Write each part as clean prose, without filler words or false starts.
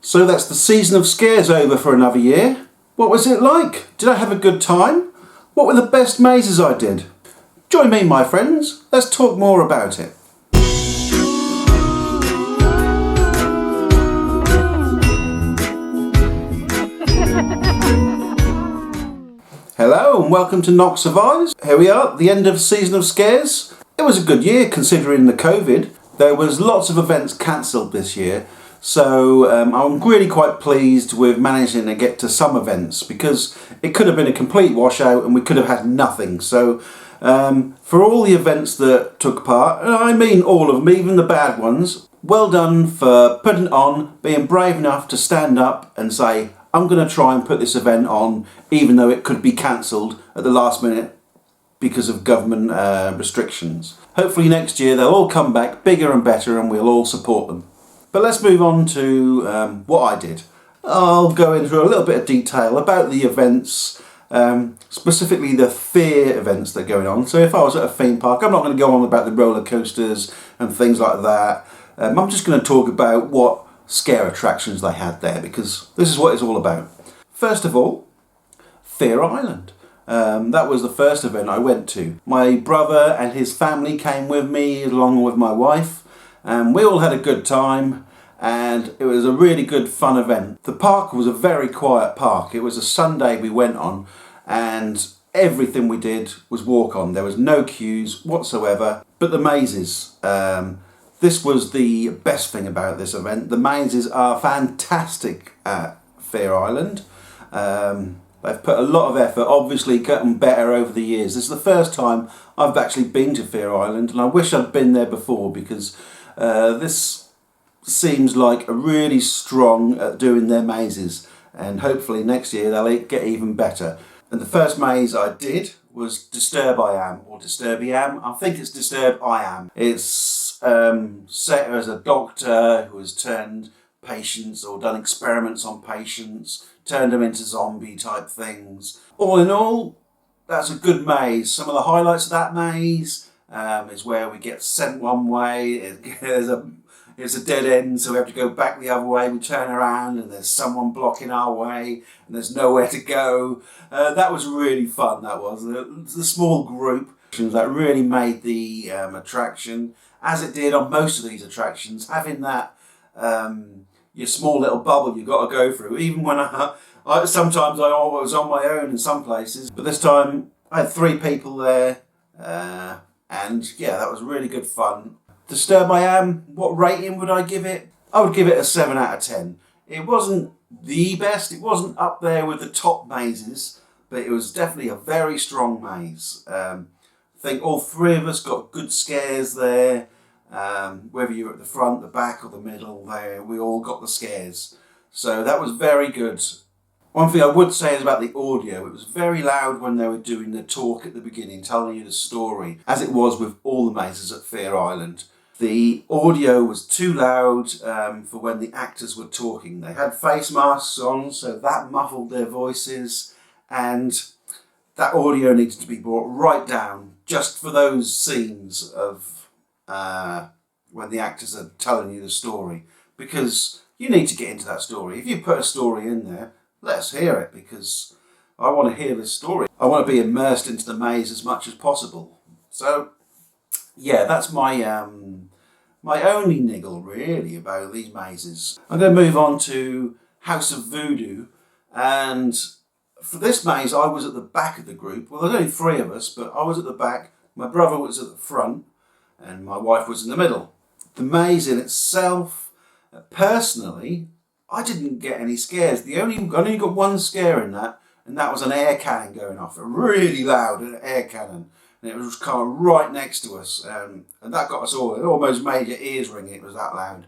So that's the season of scares over for another year. What was it like? Did I have a good time? What were the best mazes I did? Join me, my friends. Let's talk more about it. Hello and welcome to Knock Survives. Here we are at the end of the season of scares. It was a good year considering the COVID. There was lots of events cancelled this year. So I'm really quite pleased with managing to get to some events because it could have been a complete washout and we could have had nothing. So for all the events that took part, and I mean all of them, even the bad ones, well done for putting it on, being brave enough to stand up and say, I'm going to try and put this event on even though it could be cancelled at the last minute because of government restrictions. Hopefully next year they'll all come back bigger and better and we'll all support them. But let's move on to what I did. I'll go into a little bit of detail about the events, specifically the fear events that are going on. So if I was at a theme park, I'm not going to go on about the roller coasters and things like that. I'm just going to talk about what scare attractions they had there because this is what it's all about. First of all, Fear Island. That was the first event I went to. My brother and his family came with me along with my wife. And we all had a good time and it was a really good fun event. The park was a very quiet park. It was a Sunday we went on and everything we did was walk on. There was no queues whatsoever. But the mazes, this was the best thing about this event. The mazes are fantastic at Fear Island. They've put a lot of effort, obviously gotten better over the years. This is the first time I've actually been to Fear Island and I wish I'd been there before because this seems like a really strong at doing their mazes and hopefully next year they'll get even better. And the first maze I did was Disturb I Am or Disturb I Am. I think it's Disturb I Am. It's set as a doctor who has turned patients or done experiments on patients, turned them into zombie type things. All in all, that's a good maze. Some of the highlights of that maze is where we get sent one way, it's a dead end, so we have to go back the other way, we turn around and there's someone blocking our way and there's nowhere to go. That was really fun, that was. The small group that really made the attraction, as it did on most of these attractions, having that your small little bubble you've got to go through. Even when sometimes I was on my own in some places, but this time I had 3 people there. And yeah, that was really good fun. Disturb I Am, what rating would I give it? I would give it a 7 out of 10. It wasn't the best, it wasn't up there with the top mazes, but it was definitely a very strong maze. I think all 3 of us got good scares there. Whether you were at the front, the back or the middle there, we all got the scares. So that was very good. One thing I would say is about the audio. It was very loud when they were doing the talk at the beginning, telling you the story, as it was with all the mazes at Fear Island. The audio was too loud for when the actors were talking. They had face masks on, so that muffled their voices, and that audio needs to be brought right down just for those scenes of when the actors are telling you the story, because you need to get into that story. If you put a story in there, let's hear it, because I want to hear this story. I want to be immersed into the maze as much as possible. So, yeah, that's my only niggle really about these mazes. I'm going to move on to House of Voodoo, and for this maze I was at the back of the group. Well, there's only 3 of us, but I was at the back, my brother was at the front, and my wife was in the middle. The maze in itself, personally, I didn't get any scares. I only got one scare in that, and that was an air cannon going off, a really loud air cannon. And it was kind of right next to us, and that got us all. It almost made your ears ring, it was that loud.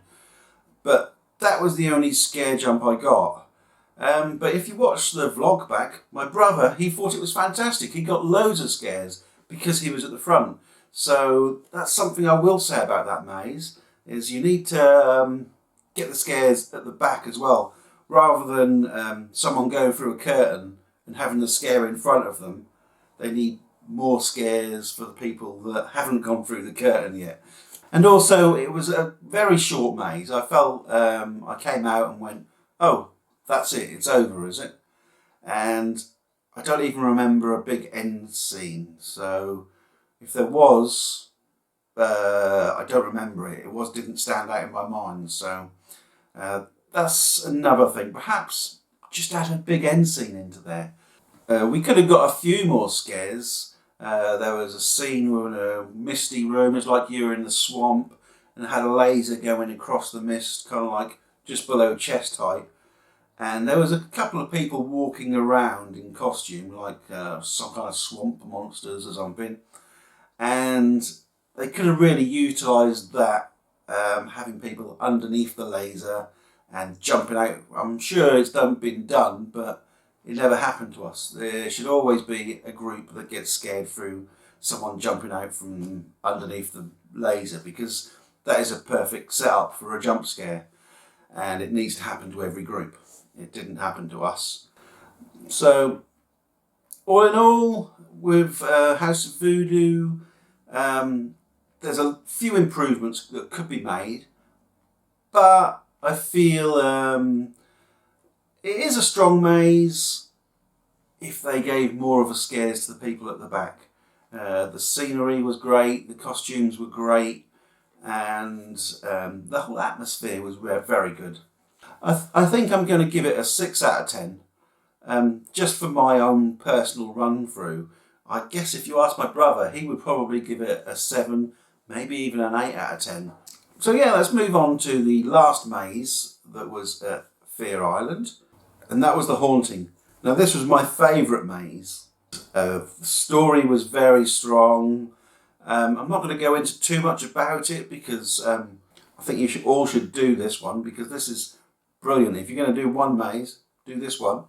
But that was the only scare jump I got. But if you watch the vlog back, my brother, he thought it was fantastic. He got loads of scares because he was at the front. So that's something I will say about that maze, is you need to get the scares at the back as well, rather than someone going through a curtain and having the scare in front of them. They need more scares for the people that haven't gone through the curtain yet. And also, it was a very short maze. I felt I came out and went, oh, that's it, it's over, is it? And I don't even remember a big end scene. So if there was, I don't remember it. It didn't stand out in my mind. So that's another thing. Perhaps just add a big end scene into there. We could have got a few more scares. There was a scene in a misty room. It's like you were in the swamp and had a laser going across the mist, kind of like just below chest height. And there was a couple of people walking around in costume, like some kind of swamp monsters or something. And they could have really utilised that, having people underneath the laser and jumping out. I'm sure it's been done, but it never happened to us. There should always be a group that gets scared through someone jumping out from underneath the laser, because that is a perfect setup for a jump scare, and it needs to happen to every group. It didn't happen to us. So, all in all, with House of Voodoo, there's a few improvements that could be made, but I feel it is a strong maze if they gave more of a scares to the people at the back. The scenery was great, the costumes were great, and the whole atmosphere was very good. I think I'm going to give it a 6 out of 10, just for my own personal run through. I guess if you ask my brother, he would probably give it a 7, maybe even an 8 out of 10. So yeah, let's move on to the last maze that was at Fear Island, and that was the Haunting. Now this was my favourite maze. The story was very strong. I'm not going to go into too much about it because I think you all should do this one, because this is brilliant. If you're going to do one maze, do this one,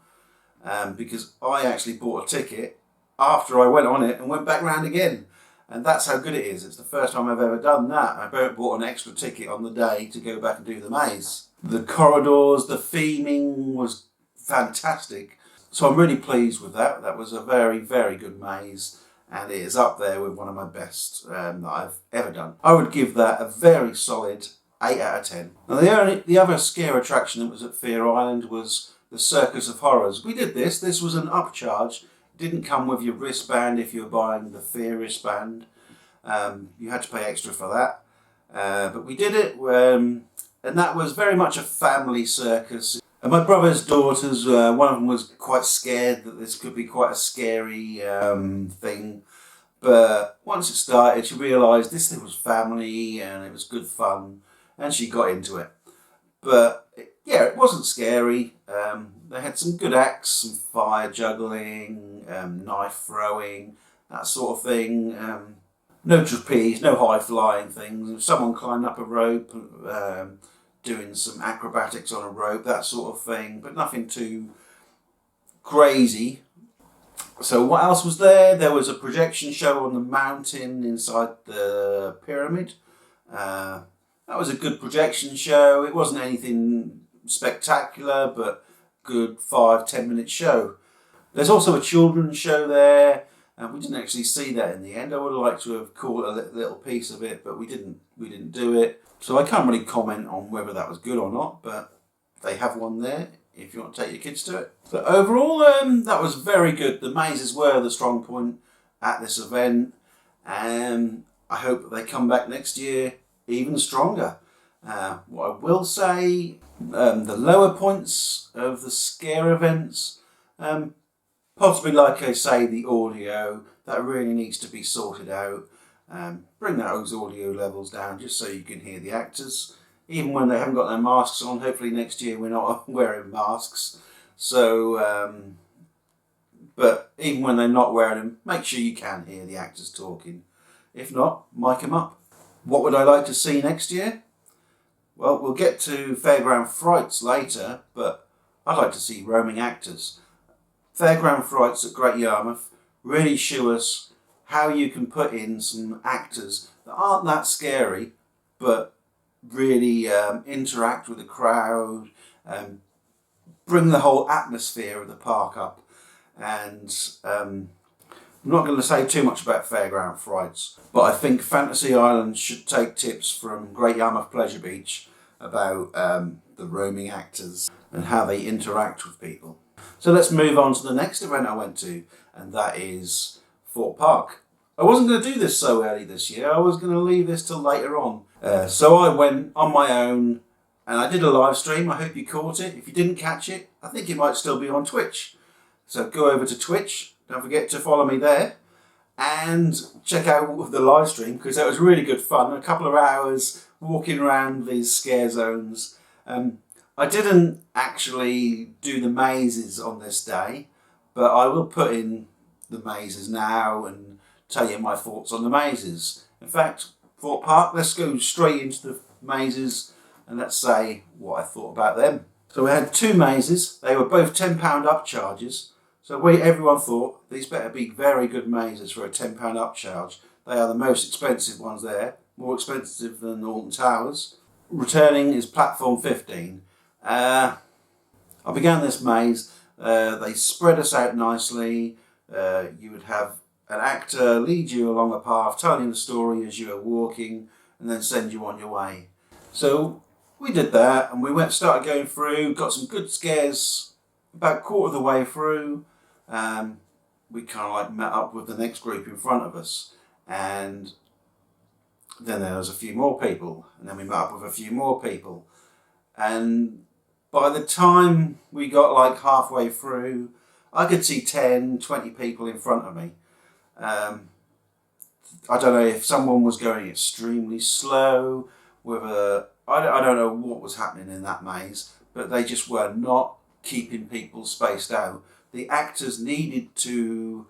because I actually bought a ticket after I went on it and went back round again, and that's how good it is. It's the first time I've ever done that. I bought an extra ticket on the day to go back and do the maze. The corridors, the theming was fantastic, so I'm really pleased with that. That was a very, very good maze, and it is up there with one of my best that I've ever done. I would give that a very solid 8 out of 10. Now the other scare attraction that was at Fear Island was the Circus of Horrors. We did this. This was an upcharge. It didn't come with your wristband if you were buying the Fear wristband. You had to pay extra for that. But we did it, and that was very much a family circus. And my brother's daughters, one of them was quite scared that this could be quite a scary thing. But once it started, she realised this thing was family and it was good fun, and she got into it. But yeah, it wasn't scary. They had some good acts, some fire juggling, knife throwing, that sort of thing. No trapeze, no high flying things. Someone climbed up a rope, doing some acrobatics on a rope, that sort of thing, but nothing too crazy. So what else was there? There was a projection show on the mountain inside the pyramid. That was a good projection show. It wasn't anything spectacular, but good 5-10 minute show. There's also a children's show there, and we didn't actually see that in the end. I would have liked to have caught a little piece of it, but we didn't do it. So I can't really comment on whether that was good or not, but they have one there if you want to take your kids to it. So overall, that was very good. The mazes were the strong point at this event, and I hope that they come back next year even stronger. What I will say, the lower points of the scare events, possibly like I say, the audio, that really needs to be sorted out. Bring those audio levels down just so you can hear the actors, even when they haven't got their masks on. Hopefully next year we're not wearing masks. So, but even when they're not wearing them, make sure you can hear the actors talking. If not, mic them up. What would I like to see next year? Well, we'll get to Fairground Frights later, but I'd like to see roaming actors. Fairground Frights at Great Yarmouth really show us how you can put in some actors that aren't that scary, but really interact with the crowd, bring the whole atmosphere of the park up. And I'm not going to say too much about Fairground Frights, but I think Fantasy Island should take tips from Great Yarmouth Pleasure Beach about the roaming actors. and how they interact with people. So let's move on to the next event I went to, and that is Thorpe Park. I wasn't going to do this so early this year. I was going to leave this till later on. So I went on my own and I did a live stream. I hope you caught it. If you didn't catch it, I think it might still be on Twitch. So go over to Twitch. Don't forget to follow me there and check out the live stream, because that was really good fun. A couple of hours walking around these scare zones. I didn't actually do the mazes on this day, but I will put in the mazes now and tell you my thoughts on the mazes. In fact, Thorpe Park, let's go straight into the mazes and let's say what I thought about them. So we had two mazes. They were both £10 upcharges. So everyone thought these better be very good mazes for a £10 upcharge. They are the most expensive ones there, more expensive than Alton Towers. Returning is platform 15. I began this maze. They spread us out nicely. You would have an actor lead you along a path, telling the story as you are walking, and then send you on your way. So we did that, and we started going through, got some good scares about a quarter of the way through. We kind of like met up with the next group in front of us, and then there was a few more people, and then we met up with a few more people, and by the time we got like halfway through, I could see 10, 20 people in front of me. I don't know if someone was going extremely slow, I don't know what was happening in that maze, but they just were not keeping people spaced out. The actors needed to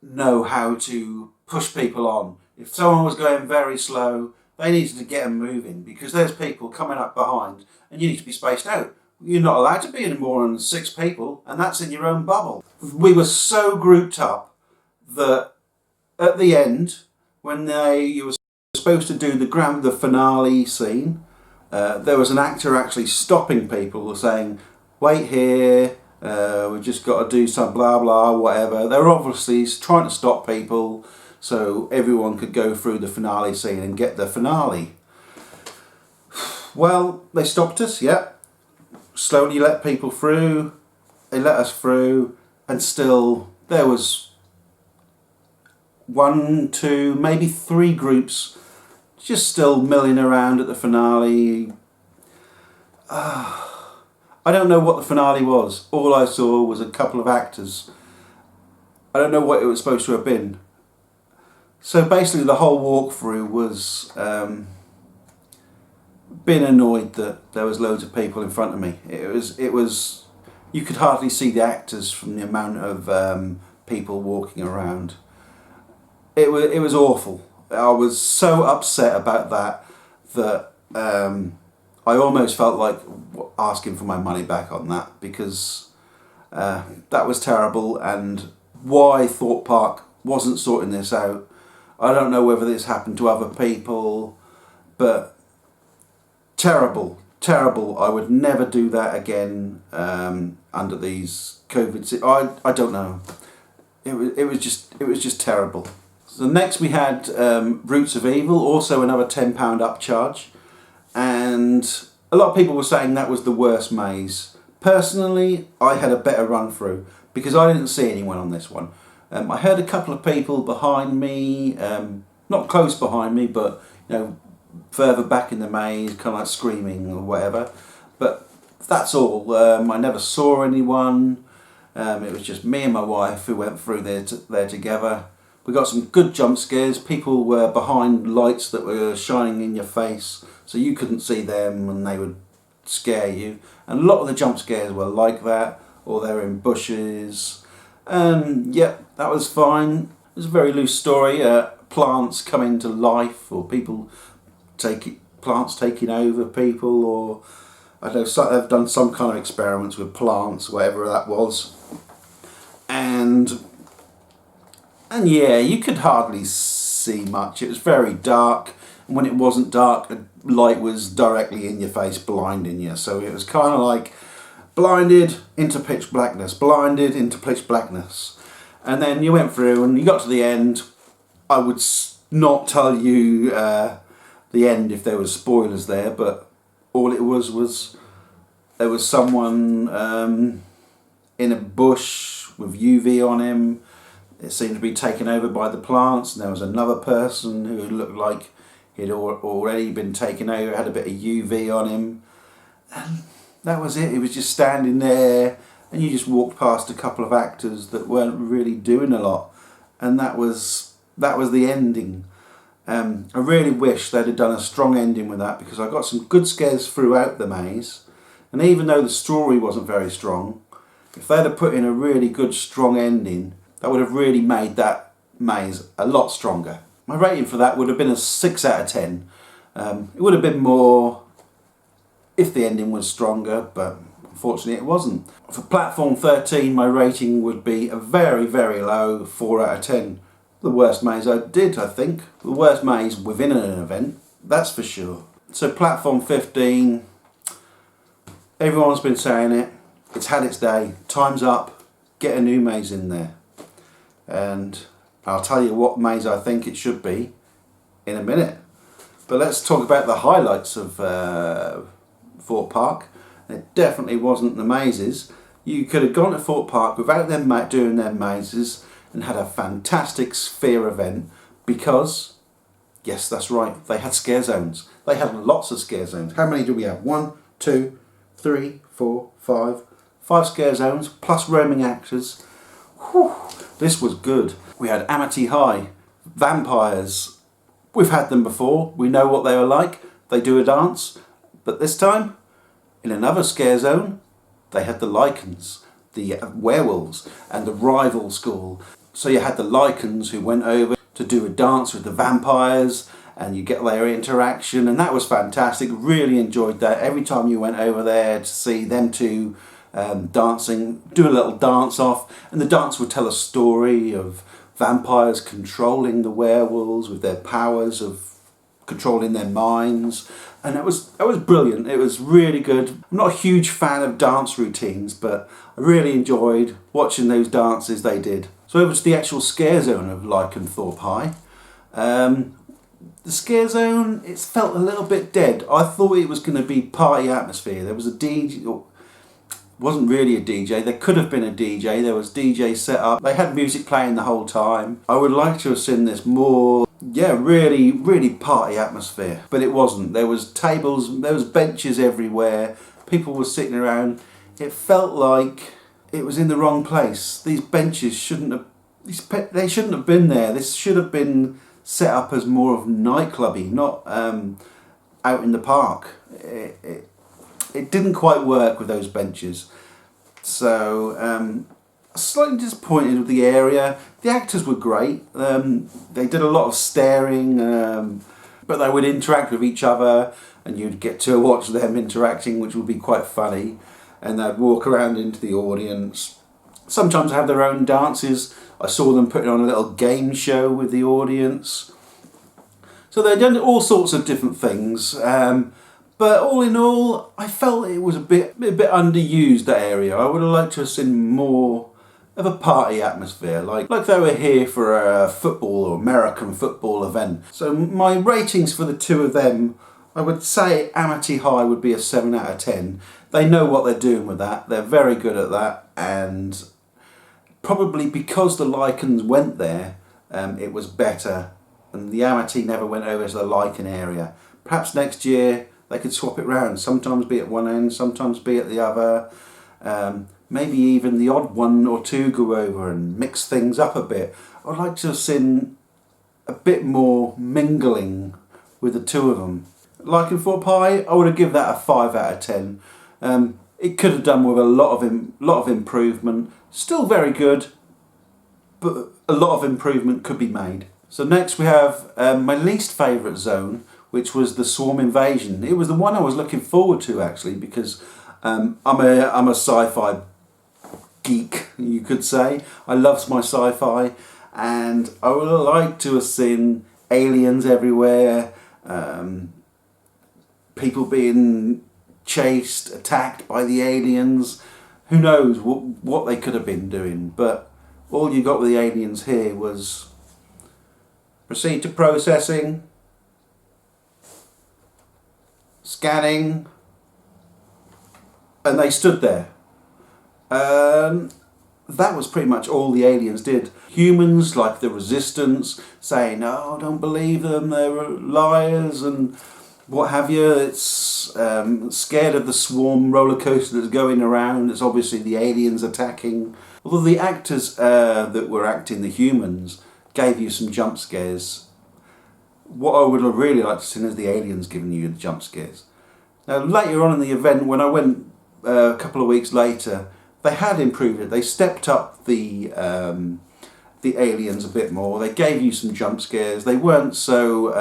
know how to push people on. If someone was going very slow, they needed to get them moving, because there's people coming up behind and you need to be spaced out. You're not allowed to be in more than 6 people, and that's in your own bubble. We were so grouped up that at the end, when you were supposed to do the finale scene, there was an actor actually stopping people saying, wait here, we've just got to do some blah blah whatever. They were obviously trying to stop people so everyone could go through the finale scene and get the finale. Well, they stopped us, yeah. Slowly let people through. They let us through, and still there was 1, 2, maybe 3 groups just still milling around at the finale. I don't know what the finale was. All I saw was a couple of actors. I don't know what it was supposed to have been. So basically the whole walkthrough was being annoyed that there was loads of people in front of me. It was you could hardly see the actors from the amount of people walking around. It was awful. I was so upset about that I almost felt like asking for my money back on that, because that was terrible. And why Thorpe Park wasn't sorting this out, I don't know whether this happened to other people, but terrible. I would never do that again under these COVID. I don't know. It was just terrible. So next we had Roots of Evil, also another £10 upcharge, and a lot of people were saying that was the worst maze. Personally, I had a better run through because I didn't see anyone on this one. I heard a couple of people behind me, not close behind me, but further back in the maze, kind of like screaming or whatever. But that's all. I never saw anyone. It was just me and my wife who went through there together. We got some good jump scares. People were behind lights that were shining in your face, so you couldn't see them and they would scare you. And a lot of the jump scares were like that, or they were in bushes. Yep, that was fine. It was a very loose story. Plants coming to life, or plants taking over people, or I don't know, they've done some kind of experiments with plants, whatever that was. And yeah, you could hardly see much. It was very dark, and when it wasn't dark, a light was directly in your face, blinding you. So it was kind of like blinded into pitch blackness, blinded into pitch blackness. And then you went through and you got to the end. I would not tell you the end if there was spoilers there, but all it was There was someone in a bush with UV on him. It seemed to be taken over by the plants, and there was another person who looked like he'd already been taken over, had a bit of UV on him. And that was it. He was just standing there, and you just walked past a couple of actors that weren't really doing a lot, and that was the ending. I really wish they'd have done a strong ending with that, because I got some good scares throughout the maze, and even though the story wasn't very strong, if they'd have put in a really good strong ending, that would have really made that maze a lot stronger. My rating for that would have been a 6 out of 10. It would have been more if the ending was stronger, but unfortunately it wasn't. For Platform 13, my rating would be a very, very low 4 out of 10. The worst maze I did, I think. The worst maze within an event, that's for sure. So Platform 15, everyone's been saying it. It's had its day. Time's up. Get a new maze in there. And I'll tell you what maze I think it should be in a minute. But let's talk about the highlights of Thorpe Park. It definitely wasn't the mazes. You could have gone to Thorpe Park without them doing their mazes and had a fantastic sphere event, because, yes, that's right, they had scare zones. They had lots of scare zones. How many do we have? 1, 2, 3, 4, 5. 5 scare zones plus roaming actors. Whew, this was good. We had Amity High, vampires. We've had them before. We know what they were like. They do a dance. But this time, in another scare zone, they had the Lycans, the werewolves, and the rival school. So you had the Lycans who went over to do a dance with the vampires, and you get their interaction, and that was fantastic. Really enjoyed that. Every time you went over there to see them two dancing, do a little dance off, and the dance would tell a story of vampires controlling the werewolves with their powers of controlling their minds, and it was brilliant. It was really good. I'm not a huge fan of dance routines, but I really enjoyed watching those dances they did. So over to the actual scare zone of Lycan Thorpe High. The scare zone, it felt a little bit dead. I thought it was going to be party atmosphere. There was a DJ, wasn't really a DJ, there could have been a DJ, there was DJ set up, they had music playing the whole time. I would like to have seen this more, really, really party atmosphere, but it wasn't. There was tables, there was benches everywhere, people were sitting around. It felt like it was in the wrong place. These benches shouldn't have been there. This should have been set up as more of nightclubby, not out in the park. It didn't quite work with those benches. So slightly disappointed with the area. The actors were great. They did a lot of staring, but they would interact with each other, and you'd get to watch them interacting, which would be quite funny. And they'd walk around into the audience. Sometimes have their own dances. I saw them putting on a little game show with the audience. So they'd done all sorts of different things. But all in all, I felt it was a bit underused, that area. I would have liked to have seen more of a party atmosphere, like they were here for a football or American football event. So my ratings for the two of them, I would say Amity High would be a 7 out of 10. They know what they're doing with that. They're very good at that, and probably because the Lycans went there, it was better, and the Amity never went over to the Lycan area. Perhaps next year they could swap it round, sometimes be at one end, sometimes be at the other. Maybe even the odd one or two go over and mix things up a bit. I'd like to have seen a bit more mingling with the two of them. Like in Thorpe High, I would have given that a 5 out of 10. It could have done with a lot of improvement. Still very good, but a lot of improvement could be made. So next we have my least favourite zone, which was the Swarm Invasion. It was the one I was looking forward to, actually, because I'm a sci-fi geek, you could say. I love my sci-fi, and I would have liked to have seen aliens everywhere, people being chased, attacked by the aliens. Who knows what they could have been doing, but all you got with the aliens here was proceed to processing, scanning, and they stood there. That was pretty much all the aliens did. Humans, like the Resistance, saying, "Oh, don't believe them, they're liars," and what have you. It's scared of the swarm roller coaster that's going around. It's obviously the aliens attacking. Although the actors that were acting the humans gave you some jump scares. What I would have really liked to see is the aliens giving you the jump scares. Now later on in the event, when I went a couple of weeks later, they had improved it. They stepped up the aliens a bit more. They gave you some jump scares. They weren't so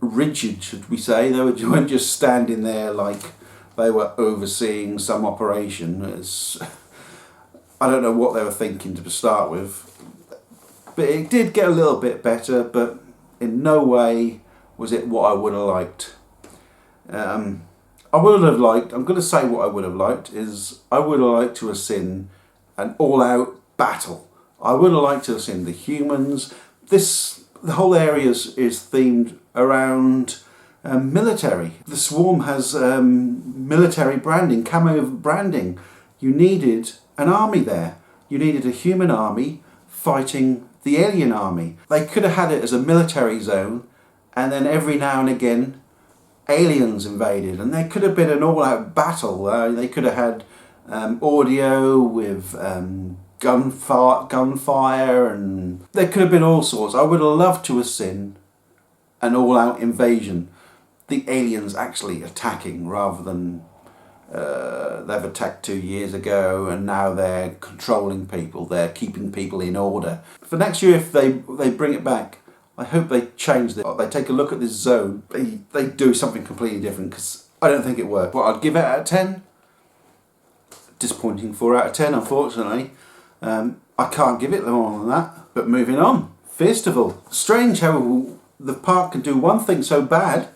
rigid, should we say. They weren't just standing there like they were overseeing some operation. I don't know what they were thinking to start with. But it did get a little bit better, but in no way was it what I would have liked. I would have liked, I'm going to say what I would have liked, is I would have liked to have seen an all-out battle. I would have liked to have seen the humans. The whole area is themed around military. The swarm has military branding, camo branding. You needed an army there. You needed a human army fighting the alien army. They could have had it as a military zone, and then every now and again aliens invaded, and there could have been an all-out battle. They could have had audio with gunfire, and there could have been all sorts. I would have loved to have seen an all-out invasion. The aliens actually attacking rather than they've attacked 2 years ago and now they're controlling people. They're keeping people in order. For next year, if they bring it back, I hope they change it. They take a look at this zone. They do something completely different, because I don't think it worked. Well, I'd give it out of 10. Disappointing 4 out of 10, unfortunately. I can't give it more than that. But moving on, Fearstival. Strange how the park can do one thing so bad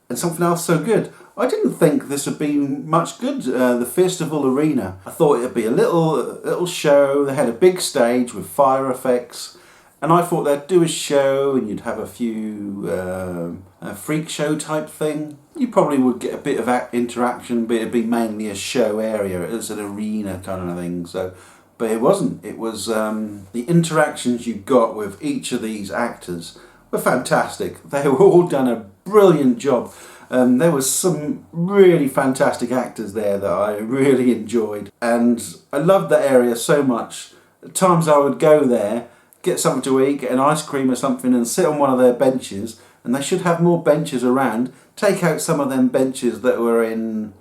and something else so good. I didn't think this would be much good, the Fearstival arena. I thought it would be a little show. They had a big stage with fire effects, and I thought they'd do a show and you'd have a few a freak show type thing. You probably would get a bit of interaction, but it'd be mainly a show area. It was an arena kind of thing. So, but it wasn't. It was the interactions you got with each of these actors were fantastic. They were all done a brilliant job. There was some really fantastic actors there that I really enjoyed, and I loved that area so much. At times I would go there, get something to eat, get an ice cream or something, and sit on one of their benches. And they should have more benches around. Take out some of them benches that were in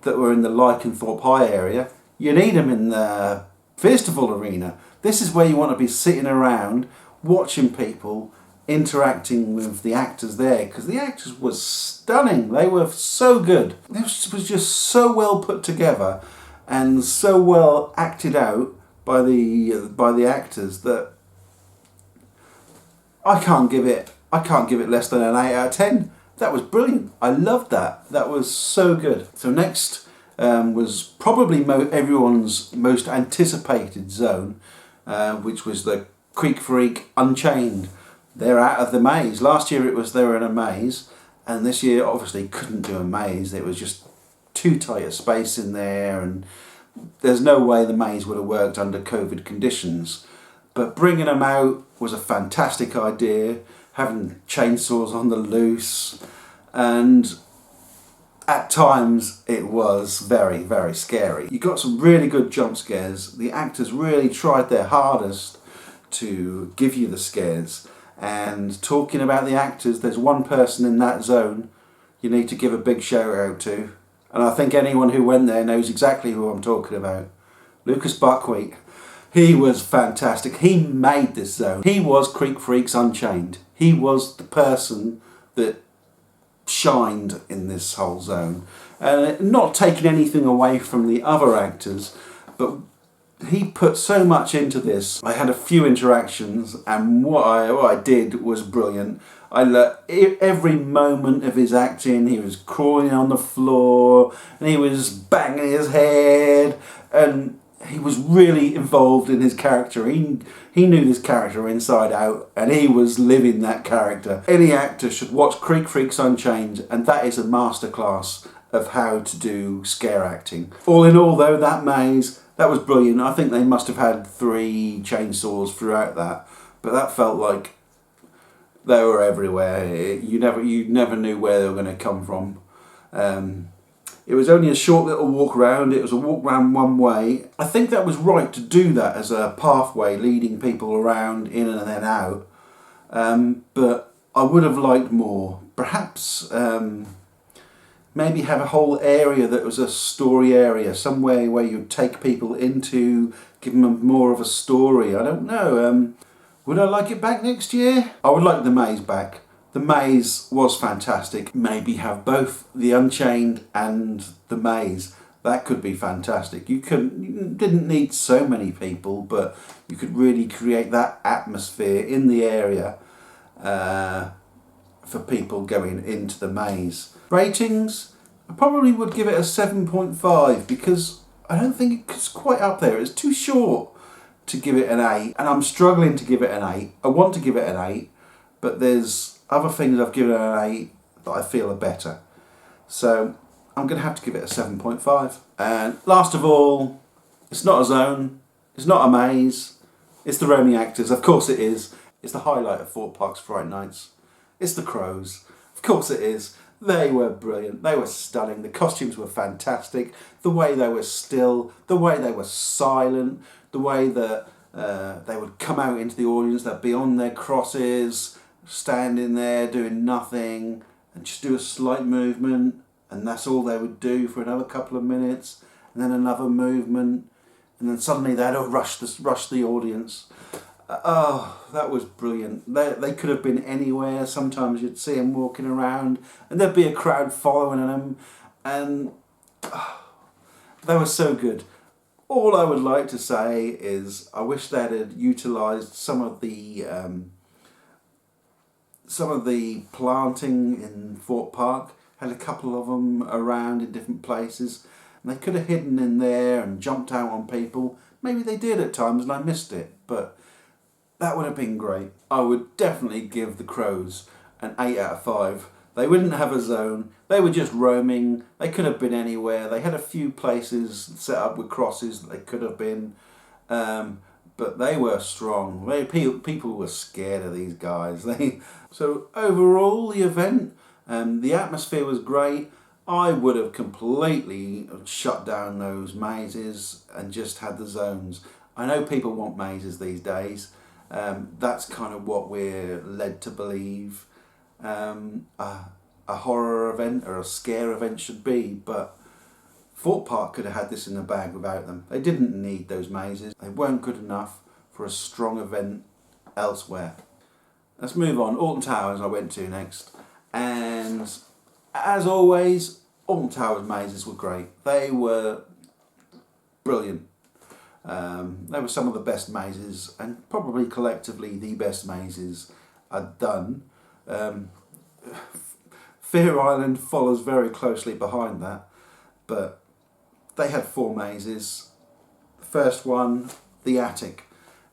the Thorpe High area. You need them in the Fearstival arena. This is where you want to be sitting around, watching people, interacting with the actors there, because the actors were stunning. They were so good. This was just so well put together and so well acted out by the actors that I can't give it less than an 8 out of 10. That was brilliant. I loved that. That was so good. So next was probably everyone's most anticipated zone, which was the Creek Freak Unchained. They're out of the maze. Last year they were in a maze, and this year obviously couldn't do a maze. It was just too tight a space in there, and there's no way the maze would have worked under COVID conditions. But bringing them out was a fantastic idea, having chainsaws on the loose, and at times it was very, very scary. You got some really good jump scares. The actors really tried their hardest to give you the scares. And talking about the actors, there's one person in that zone you need to give a big shout out to, and I think anyone who went there knows exactly who I'm talking about. Lucas Buckwheat. He was fantastic. He made this zone. He was Creek Freaks Unchained. He was the person that shined in this whole zone. Not taking anything away from the other actors, but he put so much into this. I had a few interactions, and what I did was brilliant. I loved every moment of his acting. He was crawling on the floor, and he was banging his head, and he was really involved in his character. He knew this character inside out, and he was living that character. Any actor should watch Creek Freaks Unchained, and that is a masterclass of how to do scare acting. All in all though, that maze, that was brilliant. I think they must have had 3 chainsaws throughout that, but that felt like they were everywhere. You never knew where they were going to come from. It was only a short little walk round. It was a walk round one way. I think that was right to do that as a pathway leading people around, in and then out. But I would have liked more. Perhaps maybe have a whole area that was a story area, somewhere where you'd take people into, give them more of a story. I don't know. Would I like it back next year? I would like the maze back. The maze was fantastic. Maybe have both the Unchained and the maze. That could be fantastic. You didn't need so many people, but you could really create that atmosphere in the area for people going into the maze. Ratings, I probably would give it a 7.5 because I don't think it's quite up there. It's too short to give it an 8, and I'm struggling to give it an 8. I want to give it an 8, but there's other things I've given it an 8 that I feel are better. So I'm going to have to give it a 7.5. And last of all, it's not a zone, it's not a maze, it's the roaming actors. Of course it is. It's the highlight of Thorpe Park's Fright Nights. It's the crows. Of course it is. They were brilliant. They were stunning. The costumes were fantastic. The way they were still, the way they were silent, the way that they would come out into the audience, they'd be on their crosses, standing there doing nothing, and just do a slight movement, and that's all they would do for another couple of minutes, and then another movement, and then suddenly they'd rush the audience. Oh, that was brilliant. They could have been anywhere. Sometimes you'd see them walking around and there'd be a crowd following them, and they were so good. All I would like to say is I wish they had utilised some of the planting in Thorpe Park. Had a couple of them around in different places, and they could have hidden in there and jumped out on people. Maybe they did at times and I missed it, but that would have been great. I would definitely give the crows an 8 out of 5. They wouldn't have a zone. They were just roaming. They could have been anywhere. They had a few places set up with crosses that they could have been. But they were strong. People were scared of these guys. So overall, the event, the atmosphere was great. I would have completely shut down those mazes and just had the zones. I know people want mazes these days. That's kind of what we're led to believe a horror event or a scare event should be, but Thorpe Park could have had this in the bag without them. They didn't need those mazes. They weren't good enough for a strong event elsewhere. Let's move on. Alton Towers I went to next, and as always, Alton Towers mazes were great. They were brilliant. They were some of the best mazes, and probably collectively the best mazes I'd done. Fear Island follows very closely behind that, but they had 4 mazes. The first one, the attic.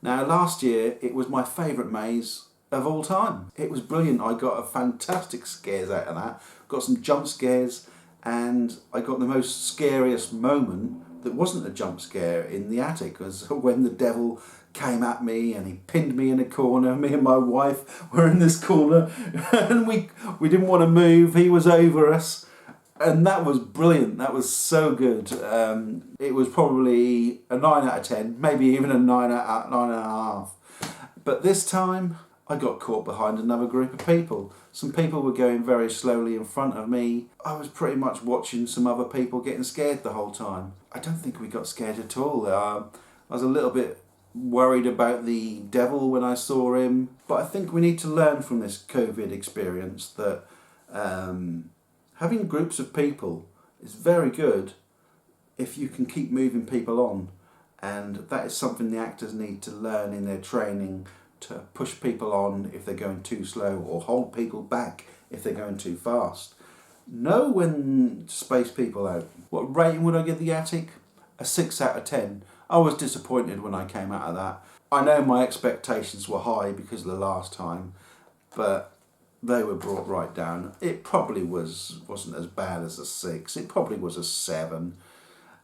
Now last year it was my favourite maze of all time. It was brilliant. I got a fantastic scares out of that. Got some jump scares, and I got the most scariest moment that wasn't a jump scare in the attic was when the devil came at me and he pinned me in a corner. Me and my wife were in this corner and we didn't want to move. He was over us, and that was brilliant. That was so good. It was probably a 9 out of 10, maybe even a 9.5. But this time I got caught behind another group of people. Some people were going very slowly in front of me. I was pretty much watching some other people getting scared the whole time. I don't think we got scared at all. I was a little bit worried about the devil when I saw him, but I think we need to learn from this COVID experience that having groups of people is very good if you can keep moving people on, and that is something the actors need to learn in their training, to push people on if they're going too slow or hold people back if they're going too fast. Know when to space people out. What rating would I give the attic? A 6 out of 10. I was disappointed when I came out of that. I know my expectations were high because of the last time, but they were brought right down. It probably wasn't as bad as a 6. It probably was a 7.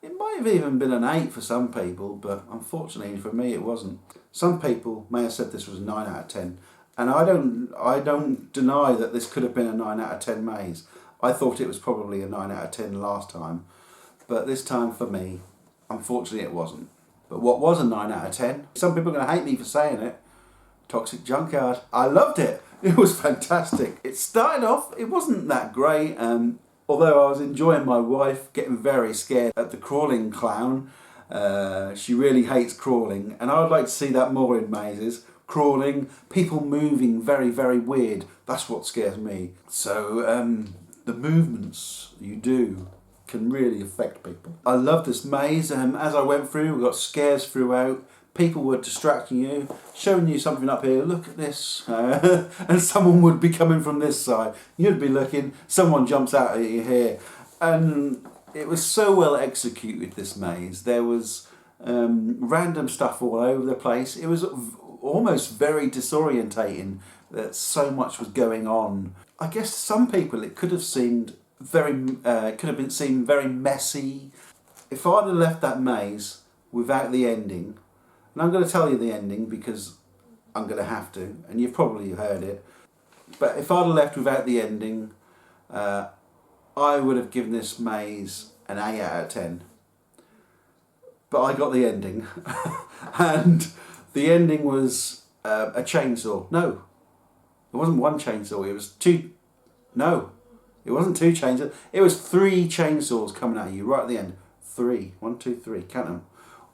It might have even been an 8 for some people, but unfortunately for me it wasn't. Some people may have said this was a 9 out of 10, and I don't deny that this could have been a 9 out of 10 maze. I thought it was probably a 9 out of 10 last time, but this time for me, unfortunately it wasn't. But what was a 9 out of 10? Some people are going to hate me for saying it. Toxic Junkyard. I loved it. It was fantastic. It started off, it wasn't that great, although I was enjoying my wife getting very scared at the crawling clown. She really hates crawling, and I would like to see that more in mazes. Crawling, people moving very, very weird. That's what scares me. So the movements you do can really affect people. I love this maze. As I went through, we got scares throughout. People were distracting you, showing you something up here, look at this, and someone would be coming from this side. You'd be looking, someone jumps out at you here. And it was so well executed, this maze. There was random stuff all over the place. It was almost very disorientating that so much was going on. I guess to some people it could have seemed very messy. If I'd have left that maze without the ending, and I'm going to tell you the ending because I'm going to have to, and you've probably heard it, but if I'd have left without the ending, I would have given this maze an 8 out of 10. But I got the ending, and the ending was a chainsaw. No, it wasn't one chainsaw, it was two. No, it wasn't 2 chainsaws, it was 3 chainsaws coming at you right at the end. 3, 1, 2, 3, count them.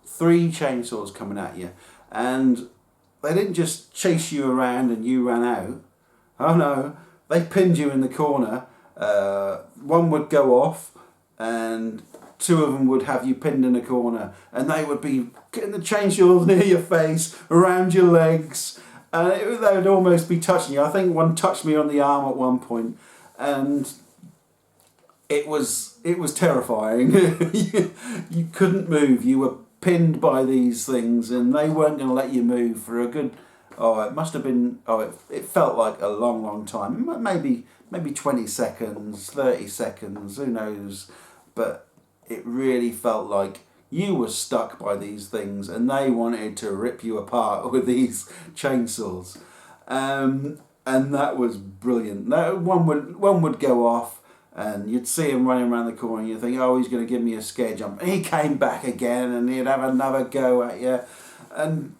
3 chainsaws coming at you, and they didn't just chase you around and you ran out. Oh no, they pinned you in the corner. One would go off and 2 of them would have you pinned in a corner, and they would be getting the chainsaws near your face, around your legs, and they would almost be touching you. I think one touched me on the arm at one point, and it was terrifying. You couldn't move. You were pinned by these things, and they weren't going to let you move for a good, it must have been, it felt like a long time, maybe 20 seconds, 30 seconds, who knows, but it really felt like you were stuck by these things and they wanted to rip you apart with these chainsaws, and that was brilliant. One would go off, and you'd see him running around the corner and you think, oh, he's going to give me a scare jump. And he came back again and he'd have another go at you. And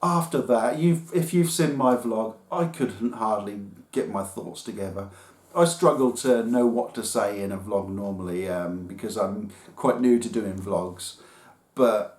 after that, if you've seen my vlog, I couldn't hardly get my thoughts together. I struggle to know what to say in a vlog normally, because I'm quite new to doing vlogs. But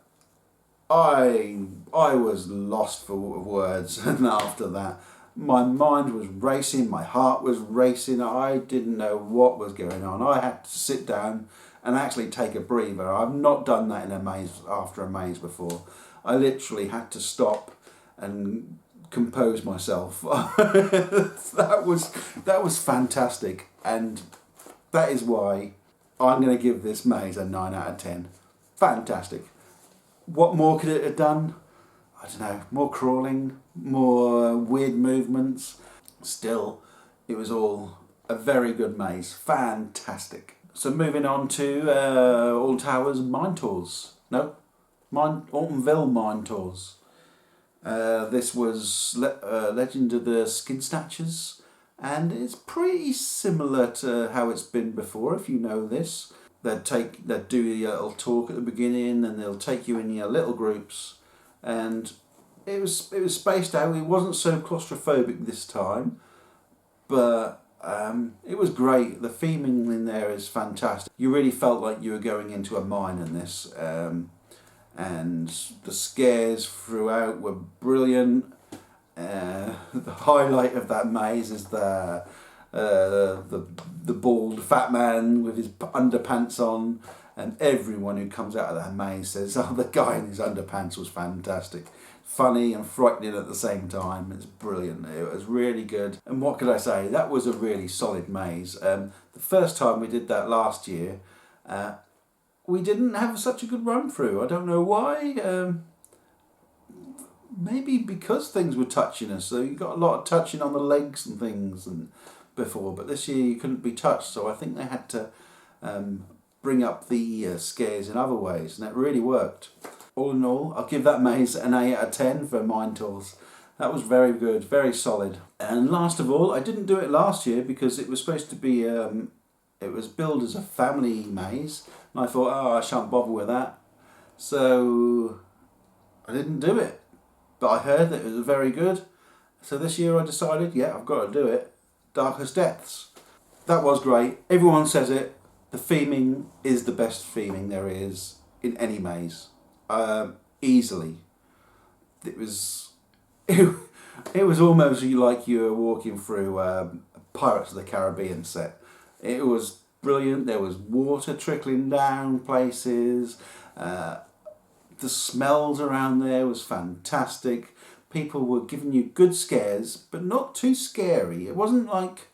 I was lost for words, and after that, my mind was racing, my heart was racing, I didn't know what was going on. I had to sit down and actually take a breather. I've not done that in a maze, after a maze before. I literally had to stop and compose myself. That was fantastic, and that is why I'm going to give this maze a 9 out of 10. Fantastic. What more could it have done? I don't know, more crawling, more weird movements. Still, it was all a very good maze. Fantastic. So moving on to All Towers Mine Tours. No, Altonville Mine Tours. This was Legend of the Skin Snatchers, and it's pretty similar to how it's been before, if you know this. They'd do a little talk at the beginning, and they'll take you in your little groups, and it was spaced out. It wasn't so claustrophobic this time, but it was great. The theming in there is fantastic. You really felt like you were going into a mine in this, and the scares throughout were brilliant. The highlight of that maze is the bald fat man with his underpants on, and everyone who comes out of that maze says, oh, the guy in his underpants was fantastic. Funny and frightening at the same time. It's brilliant. It was really good. And what could I say? That was a really solid maze. The first time we did that last year, we didn't have such a good run through. I don't know why. maybe because things were touching us, so you got a lot of touching on the legs and things and before, but this year you couldn't be touched, so I think they had to bring up the scares in other ways, and it really worked. All in all, I'll give that maze an 8 out of 10 for Mind Tours. That was very good, very solid. And last of all, I didn't do it last year because it was supposed to be, it was billed as a family maze, and I thought, oh, I shan't bother with that. So I didn't do it. But I heard that it was very good. So this year I decided, yeah, I've got to do it. Darkest Depths. That was great. Everyone says it. The theming is the best theming there is in any maze. Easily. It was almost like you were walking through a Pirates of the Caribbean set. It was brilliant. There was water trickling down places. The smells around there was fantastic. People were giving you good scares, but not too scary. It wasn't like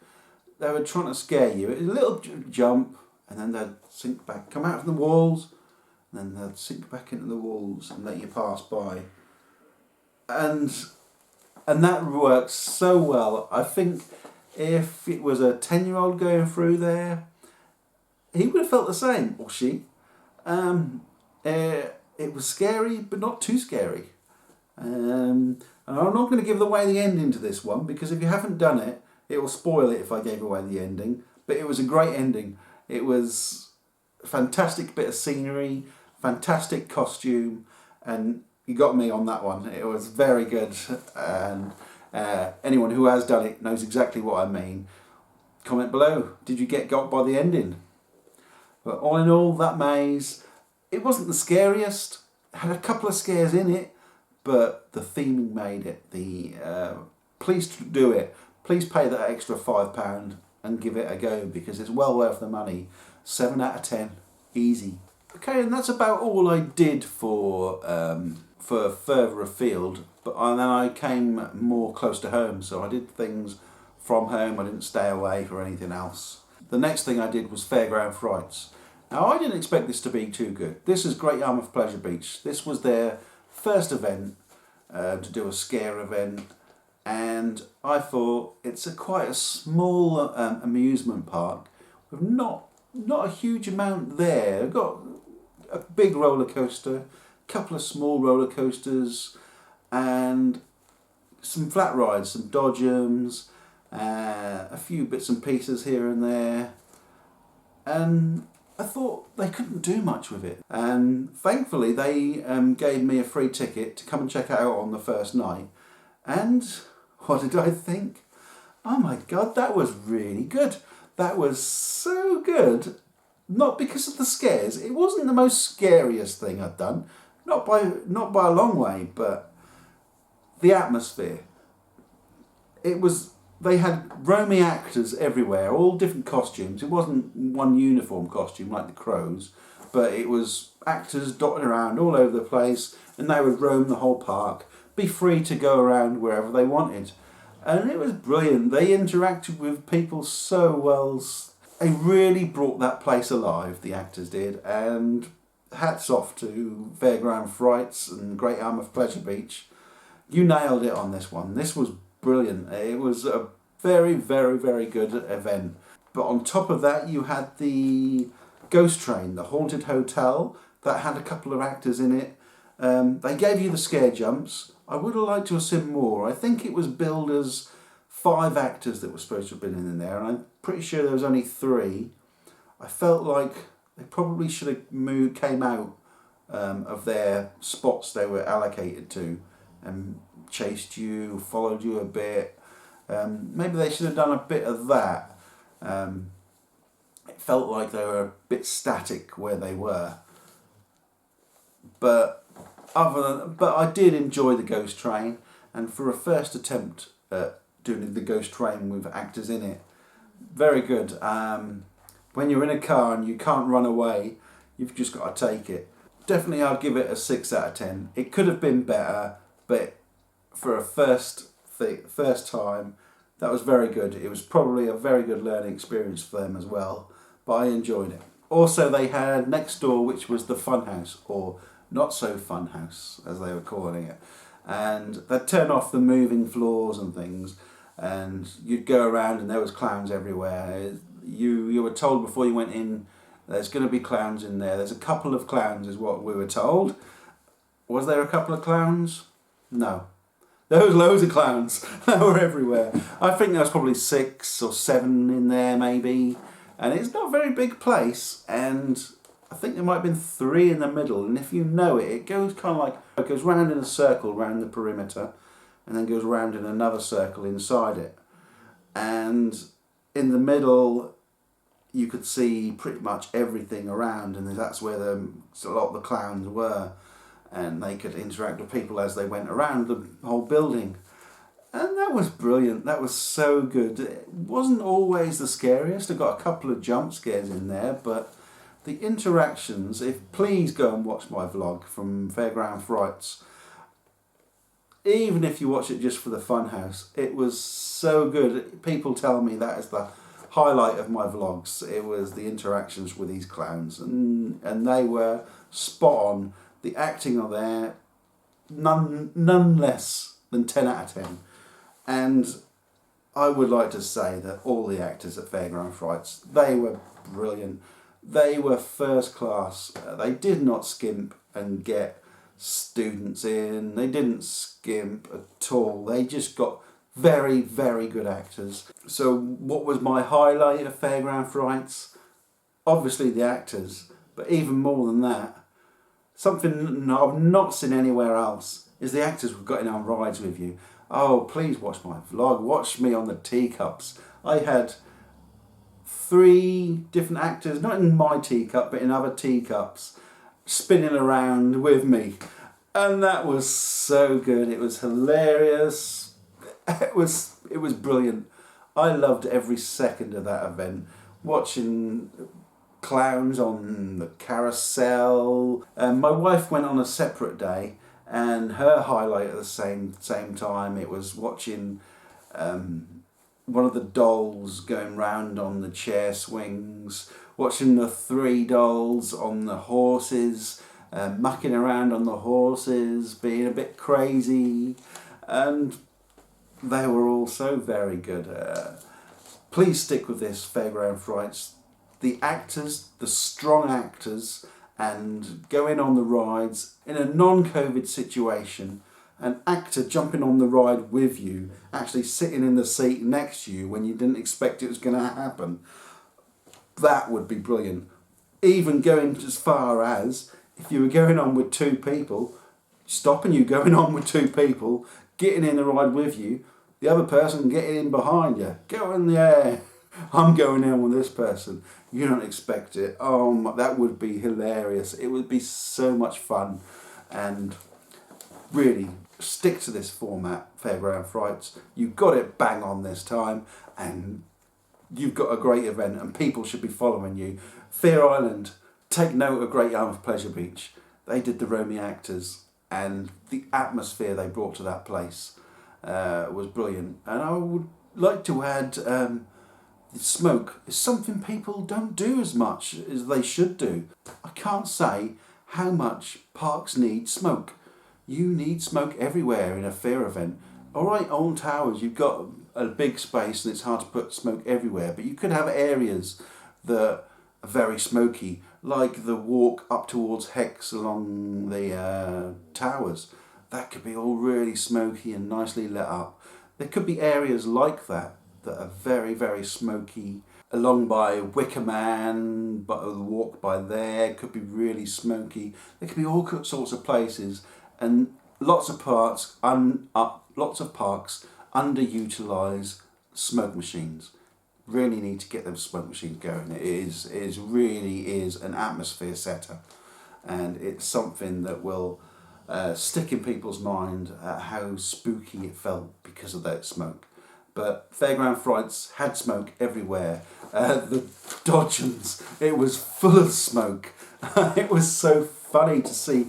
they were trying to scare you. It was a little jump, and then they'd sink back, come out from the walls, and then they'd sink back into the walls and let you pass by. And that works so well. I think if it was a 10-year-old going through there, he would have felt the same, or she. It was scary, but not too scary. And I'm not going to give away the ending to this one, because if you haven't done it, it will spoil it if I gave away the ending. But it was a great ending. It was a fantastic bit of scenery, fantastic costume, and you got me on that one. It was very good, and anyone who has done it knows exactly what I mean. Comment below, did you get got by the ending? But all in all, that maze, it wasn't the scariest. It had a couple of scares in it, but the theming made it. Please do it. Please pay that extra £5 and give it a go, because it's well worth the money. 7 out of 10, easy. Okay, and that's about all I did for further afield. But then I came more close to home, so I did things from home. I didn't stay away for anything else. The next thing I did was Fairground Frights. Now, I didn't expect this to be too good. This is Great Yarmouth Pleasure Beach. This was their first event to do a scare event, and I thought it's quite a small amusement park with not a huge amount there. I've got a big roller coaster, a couple of small roller coasters, and some flat rides, some dodgems, a few bits and pieces here and there, and I thought they couldn't do much with it. And thankfully they gave me a free ticket to come and check it out on the first night. And what did I think? Oh my God, that was really good. That was so good. Not because of the scares. It wasn't the most scariest thing I'd done. Not by a long way, but the atmosphere. They had roaming actors everywhere, all different costumes. It wasn't one uniform costume like the Crows, but it was actors dotted around all over the place, and they would roam the whole park, be free to go around wherever they wanted. And it was brilliant. They interacted with people so well. They really brought that place alive, the actors did, and hats off to Fairground Frights and Great Yarmouth Pleasure Beach. You nailed it on this one. This was brilliant. It was a very, very, very good event. But on top of that, you had the Ghost Train, the haunted hotel, that had a couple of actors in it. They gave you the scare jumps. I would have liked to have seen more. I think it was billed as 5 actors that were supposed to have been in there, and I'm pretty sure there was only 3. I felt like they probably should have came out of their spots they were allocated to and chased you, followed you a bit. Maybe they should have done a bit of that. It felt like they were a bit static where they were. But I did enjoy the Ghost Train, and for a first attempt at doing the Ghost Train with actors in it, very good. When you're in a car and you can't run away, you've just got to take it. Definitely I'd give it a 6 out of 10. It could have been better, but for a first time, that was very good. It was probably a very good learning experience for them as well, but I enjoyed it. Also, they had next door, which was the Funhouse, or Not So Funhouse, as they were calling it. and they'd turn off the moving floors and things, and you'd go around and there was clowns everywhere. You were told before you went in, there's going to be clowns in there. There's a couple of clowns is what we were told. Was there a couple of clowns? No. There was loads of clowns. They were everywhere. I think there was probably 6 or 7 in there maybe. And it's not a very big place. And I think there might have been 3 in the middle. And if you know it, it goes kind of like, it goes round in a circle round the perimeter. And then goes round in another circle inside it. And in the middle, you could see pretty much everything around. And that's where a lot of the clowns were. And they could interact with people as they went around the whole building. And that was brilliant. That was so good. It wasn't always the scariest. I got a couple of jump scares in there, but the interactions, please go and watch my vlog from Fairground Frights. Even if you watch it just for the funhouse, it was so good. People tell me that is the highlight of my vlogs. It was the interactions with these clowns, and they were spot on. The acting are there, none less than 10 out of 10. And I would like to say that all the actors at Fairground Frights, they were brilliant. They were first class. They did not skimp and get students in. They didn't skimp at all. They just got very, very good actors. So what was my highlight of Fairground Frights? Obviously the actors, but even more than that, something I've not seen anywhere else is the actors who've got in on rides with you. Oh, please watch my vlog. Watch me on the teacups. I had 3 different actors, not in my teacup, but in other teacups, spinning around with me. And that was so good. It was hilarious. It was brilliant. I loved every second of that event. Watching clowns on the carousel. My wife went on a separate day, and her highlight at the same time, it was watching one of the dolls going round on the chair swings, watching the 3 dolls on the horses, mucking around on the horses, being a bit crazy, and they were all so very good. Please stick with this, Fairground Frights. The actors, the strong actors, and going on the rides in a non-COVID situation, an actor jumping on the ride with you, actually sitting in the seat next to you when you didn't expect it was going to happen, that would be brilliant. Even going as far as, if you were going on with 2 people, stopping you going on with 2 people, getting in the ride with you, the other person getting in behind you, go in the air. I'm going in with this person. You don't expect it. Oh, that would be hilarious. It would be so much fun. And really, stick to this format, Fairground Frights. You got it bang on this time, and you've got a great event, and people should be following you. Fear Island, take note of Great Yarmouth Pleasure Beach. They did the roaming actors, and the atmosphere they brought to that place was brilliant. And I would like to add, smoke is something people don't do as much as they should do. I can't say how much parks need smoke. You need smoke everywhere in a fair event. Alright, Alton Towers, you've got a big space and it's hard to put smoke everywhere, but you could have areas that are very smoky, like the walk up towards Hex along the towers. That could be all really smoky and nicely lit up. There could be areas like that are very, very smoky. Along by Wicker Man, but the walk by there could be really smoky. There could be all sorts of places, and lots of parks underutilise smoke machines. Really need to get them smoke machines going. It really is an atmosphere setter, and it's something that will stick in people's mind how spooky it felt because of that smoke. But Fairground Frights had smoke everywhere. The Dodgems, it was full of smoke. It was so funny to see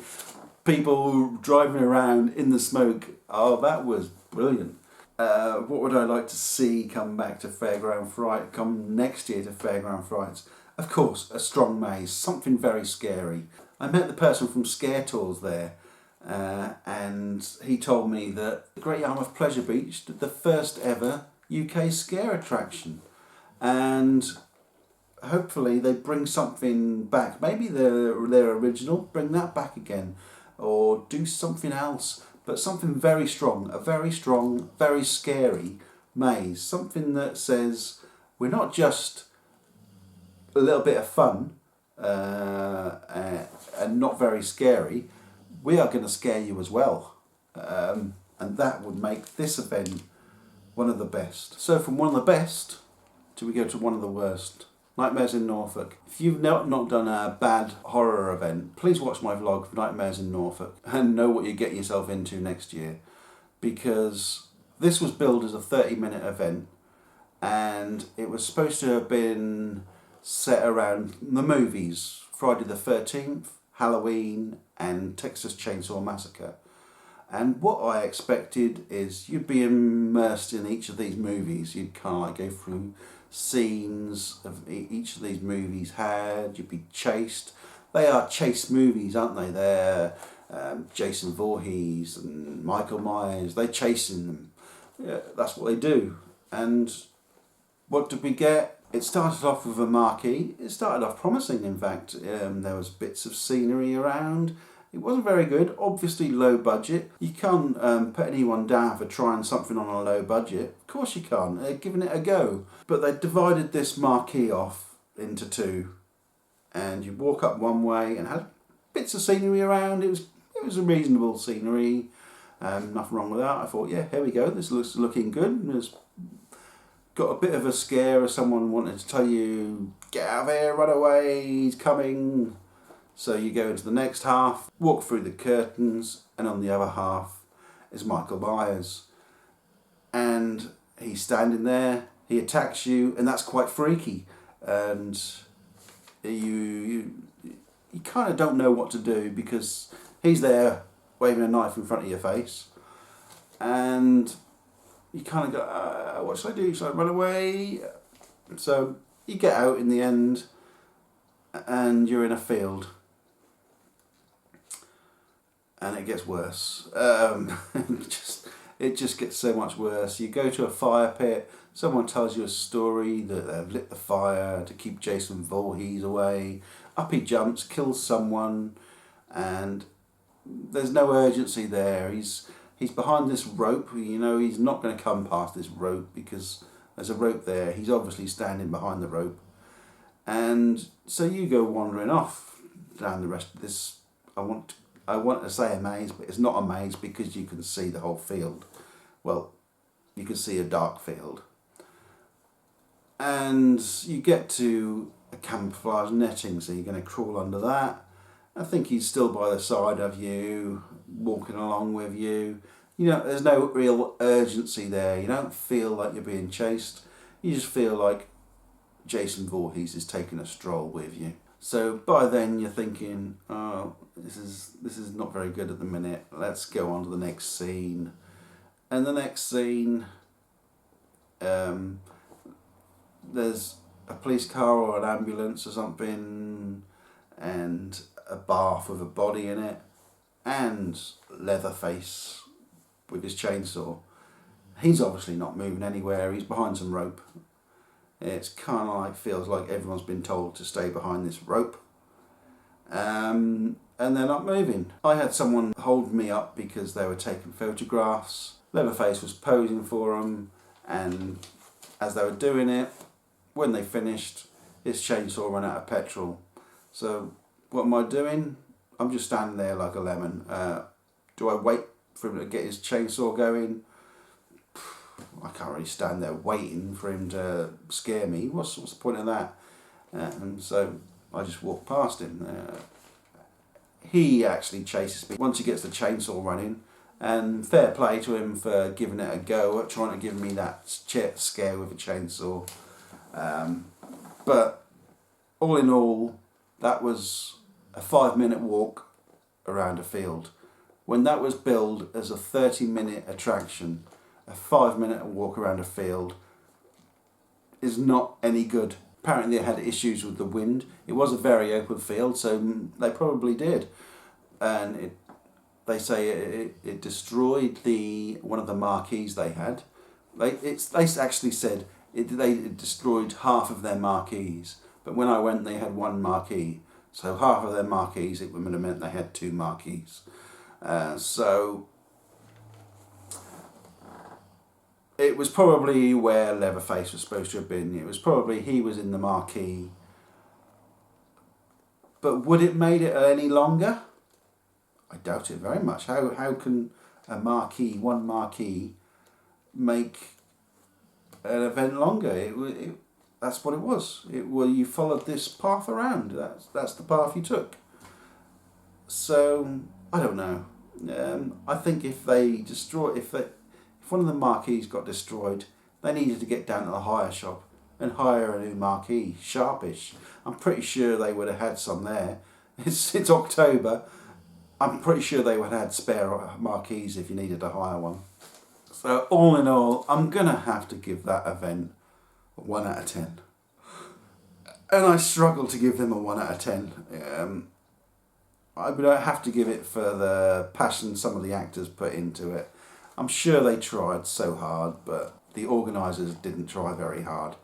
people driving around in the smoke. Oh, that was brilliant. What would I like to see come back to Fairground Fright, come next year to Fairground Frights? Of course, a strong maze, something very scary. I met the person from Scare Tours there, and he told me that the Great Yarmouth Pleasure Beach did the first ever UK scare attraction, and hopefully they bring something back. Maybe their original, bring that back again, or do something else, but something very strong, a very strong, very scary maze, something that says we're not just a little bit of fun and not very scary, we are going to scare you as well, and that would make this event one of the best. So from one of the best do we go to one of the worst. Nightmares in Norfolk. If you've not done a bad horror event, please watch my vlog of Nightmares in Norfolk and know what you're getting yourself into next year, because this was billed as a 30-minute event and it was supposed to have been set around the movies Friday the 13th, Halloween and Texas Chainsaw Massacre. And what I expected is you'd be immersed in each of these movies. You'd kind of like go through scenes of each of these movies had. You'd be chased. They are chase movies, aren't they? They're Jason Voorhees and Michael Myers. They're chasing them. Yeah, that's what they do. And what did we get? It started off with a marquee. It started off promising, in fact. There was bits of scenery around. It wasn't very good, obviously low budget. You can't put anyone down for trying something on a low budget. Of course you can't, they're giving it a go. But they divided this marquee off into two. And you walk up one way and had bits of scenery around. It was a reasonable scenery. Nothing wrong with that. I thought, yeah, here we go, this looks looking good. It's got a bit of a scare of someone wanting to tell you, get out of here, run away, he's coming. So you go into the next half, walk through the curtains, and on the other half is Michael Myers. And he's standing there, he attacks you, and that's quite freaky. And you kind of don't know what to do because he's there waving a knife in front of your face. And you kind of go, what should I do? Should I run away? So you get out in the end, and you're in a field. And it gets worse. It just gets so much worse. You go to a fire pit, someone tells you a story that they've lit the fire to keep Jason Voorhees away. Up he jumps, kills someone, and there's no urgency there. He's behind this rope, you know, he's not going to come past this rope because there's a rope there. He's obviously standing behind the rope. And so you go wandering off down the rest of this, I want to say a maze, but it's not a maze because you can see the whole field. Well, you can see a dark field. And you get to a camouflage netting, so you're going to crawl under that. I think he's still by the side of you, walking along with you. You know, there's no real urgency there. You don't feel like you're being chased. You just feel like Jason Voorhees is taking a stroll with you. So by then you're thinking, oh, this is not very good at the minute. Let's go on to the next scene. And the next scene, there's a police car or an ambulance or something, and a bath with a body in it, and Leatherface with his chainsaw. He's obviously not moving anywhere. He's behind some rope. It's kind of like, feels like everyone's been told to stay behind this rope. And they're not moving. I had someone hold me up because they were taking photographs. Leatherface was posing for them, and as they were doing it, when they finished, his chainsaw ran out of petrol. So what am I doing? I'm just standing there like a lemon. Do I wait for him to get his chainsaw going? I can't really stand there waiting for him to scare me. What's the point of that? And so I just walk past him. He actually chases me once he gets the chainsaw running, and fair play to him for giving it a go, trying to give me that scare with a chainsaw. But all in all, that was a 5-minute walk around a field. When that was billed as a 30-minute attraction, a 5-minute walk around a field is not any good. Apparently they had issues with the wind. It was a very open field, so they probably did. And They say it destroyed one of the marquees they had. They actually said it destroyed half of their marquees. But when I went, they had one marquee. So half of their marquees, it would have meant they had two marquees. So it was probably where Leatherface was supposed to have been. It was probably he was in the marquee. But would it made it any longer? I doubt it very much. How can one marquee, make an event longer? That's what it was. You followed this path around. That's the path you took. So I don't know. I think if one of the marquees got destroyed, they needed to get down to the hire shop and hire a new marquee, sharpish. I'm pretty sure they would have had some there. It's October. I'm pretty sure they would have had spare marquees if you needed to hire one. So all in all, I'm going to have to give that event a 1 out of 10. And I struggle to give them a 1 out of 10. I would have to give it for the passion some of the actors put into it. I'm sure they tried so hard, but the organisers didn't try very hard.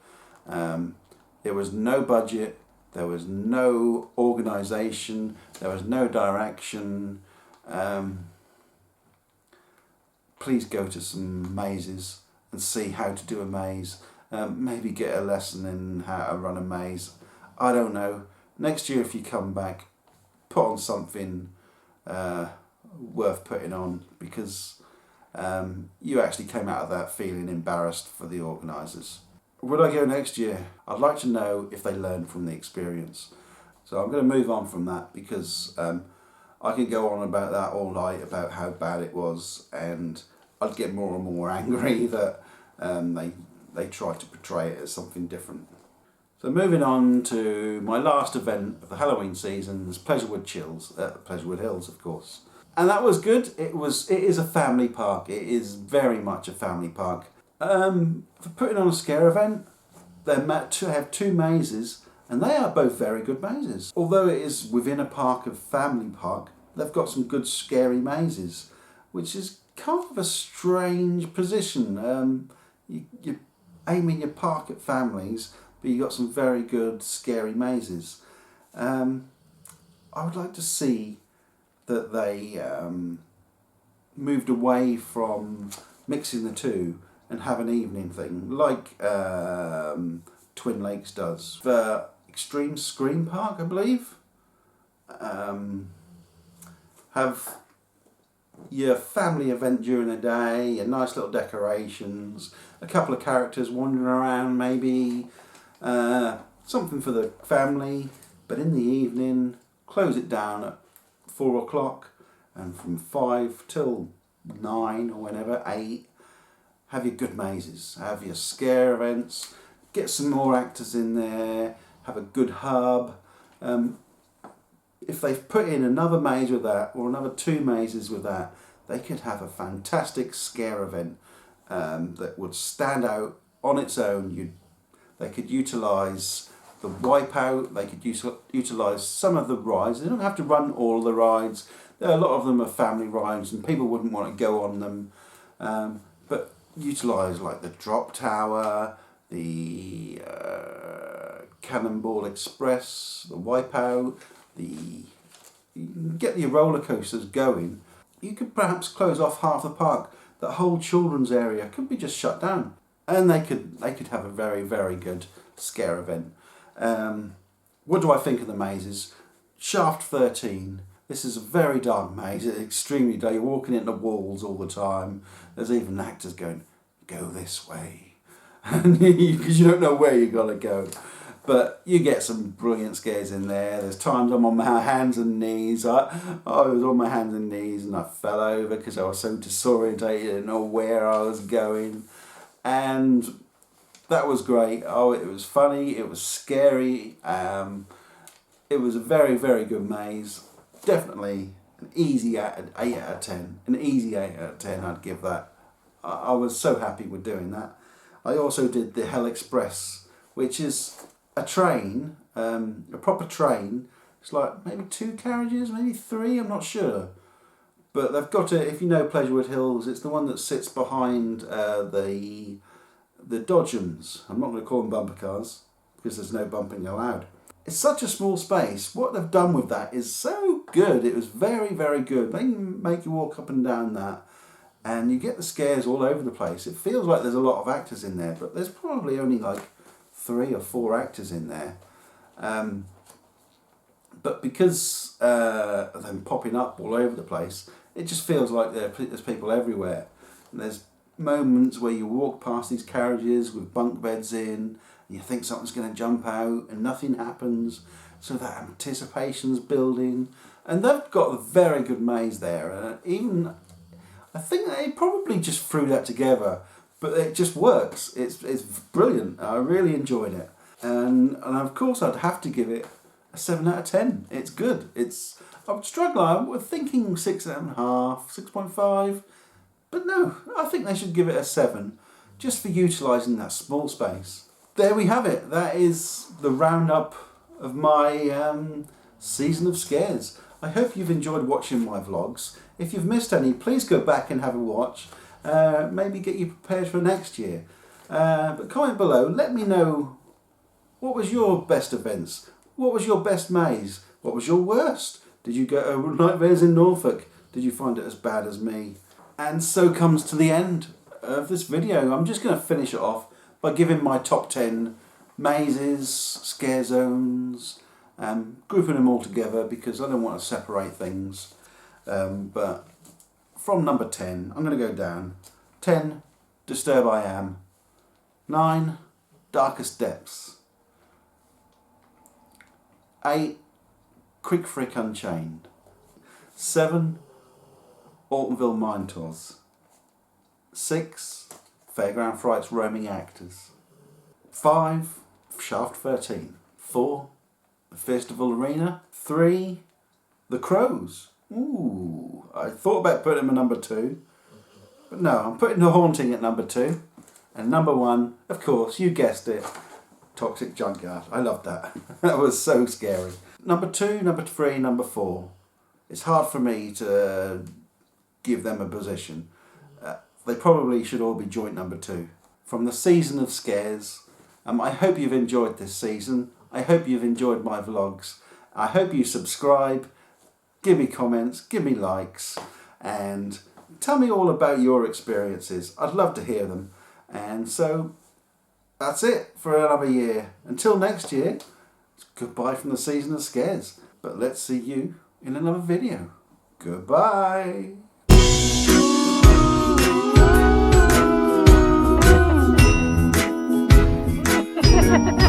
There was no budget, there was no organisation, there was no direction. Please go to some mazes and see how to do a maze. Maybe get a lesson in how to run a maze. I don't know. Next year if you come back, put on something worth putting on, because you actually came out of that feeling embarrassed for the organisers. Would I go next year? I'd like to know if they learned from the experience. So I'm going to move on from that, because I could go on about that all night, about how bad it was, and I'd get more and more angry that they tried to portray it as something different. So moving on to my last event of the Halloween season is Pleasurewood Chills, Pleasurewood Hills of course. And that was good. It is a family park. It is very much a family park. For putting on a scare event, they have two mazes, and they are both very good mazes. Although it is within a family park, they've got some good scary mazes, which is kind of a strange position. You're aiming your park at families, but you've got some very good scary mazes. I would like to see that they moved away from mixing the two and have an evening thing, like Twin Lakes does. The Extreme Scream Park, I believe, have your family event during the day, your nice little decorations, a couple of characters wandering around maybe, something for the family, but in the evening, close it down at 4 o'clock, and from 5 till 9 or whenever, 8, have your good mazes, have your scare events, get some more actors in there, have a good hub. If they've put in another maze with that, or another 2 mazes with that, they could have a fantastic scare event that would stand out on its own. They could utilise the Wipeout, they could utilise some of the rides. They don't have to run all the rides. A lot of them are family rides and people wouldn't want to go on them. But utilise like the Drop Tower, the Cannonball Express, the Wipeout, get your roller coasters going. You could perhaps close off half the park. That whole children's area could be just shut down, and they could have a very, very good scare event. What do I think of the mazes? Shaft 13. This is a very dark maze. It's extremely dark. You're walking into walls all the time. There's even actors going, "Go this way," because you don't know where you're gonna go. But you get some brilliant scares in there. There's times I'm on my hands and knees. I was on my hands and knees and I fell over because I was so disorientated, I didn't know where I was going. And that was great. Oh, it was funny. It was scary. It was a very, very good maze. Definitely an easy 8 out of 10. An easy 8 out of 10, I'd give that. I was so happy with doing that. I also did the Hell Express, which is a train, a proper train. It's like maybe 2 carriages, maybe 3, I'm not sure. But they've got it, if you know Pleasurewood Hills, it's the one that sits behind the Dodgems. I'm not going to call them bumper cars because there's no bumping allowed. It's such a small space. What they've done with that is so good. It was very, very good. They can make you walk up and down that and you get the scares all over the place. It feels like there's a lot of actors in there, but there's probably only like 3 or 4 actors in there. But because of them popping up all over the place, it just feels like there's people everywhere. And there's moments where you walk past these carriages with bunk beds in, and you think something's going to jump out, and nothing happens. So that anticipation's building. And they've got a very good maze there. I think they probably just threw that together, but it just works. It's brilliant. I really enjoyed it. And of course I'd have to give it a 7 out of 10. It's good. I'm struggling. We're thinking 6.5, 6.5. But no, I think they should give it a 7, just for utilising that small space. There we have it. That is the roundup of my season of scares. I hope you've enjoyed watching my vlogs. If you've missed any, please go back and have a watch. Maybe get you prepared for next year. But comment below. Let me know, what was your best events? What was your best maze? What was your worst? Did you go over nightmares in Norfolk? Did you find it as bad as me? And so comes to the end of this video. I'm just going to finish it off by giving my top 10 mazes, scare zones, grouping them all together because I don't want to separate things. But from number 10, I'm going to go down. 10, Disturb I Am. 9, Darkest Depths. 8, Quick Frick Unchained. 7, Altonville Mine Tours. 6, Fairground Frights Roaming Actors. 5, Shaft 13. 4, the Fearstival Arena. 3, The Crows. Ooh, I thought about putting them at number 2, but no, I'm putting The Haunting at number 2. And number 1, of course, you guessed it, Toxic Junkyard. I loved that. That was so scary. Number 2, number 3, number 4. It's hard for me to give them a position. They probably should all be joint number 2. From the season of scares, I hope you've enjoyed this season. I hope you've enjoyed my vlogs. I hope you subscribe, give me comments, give me likes, and tell me all about your experiences. I'd love to hear them. And so that's it for another year. Until next year, it's goodbye from the season of scares. But let's see you in another video. Goodbye. Ha ha ha!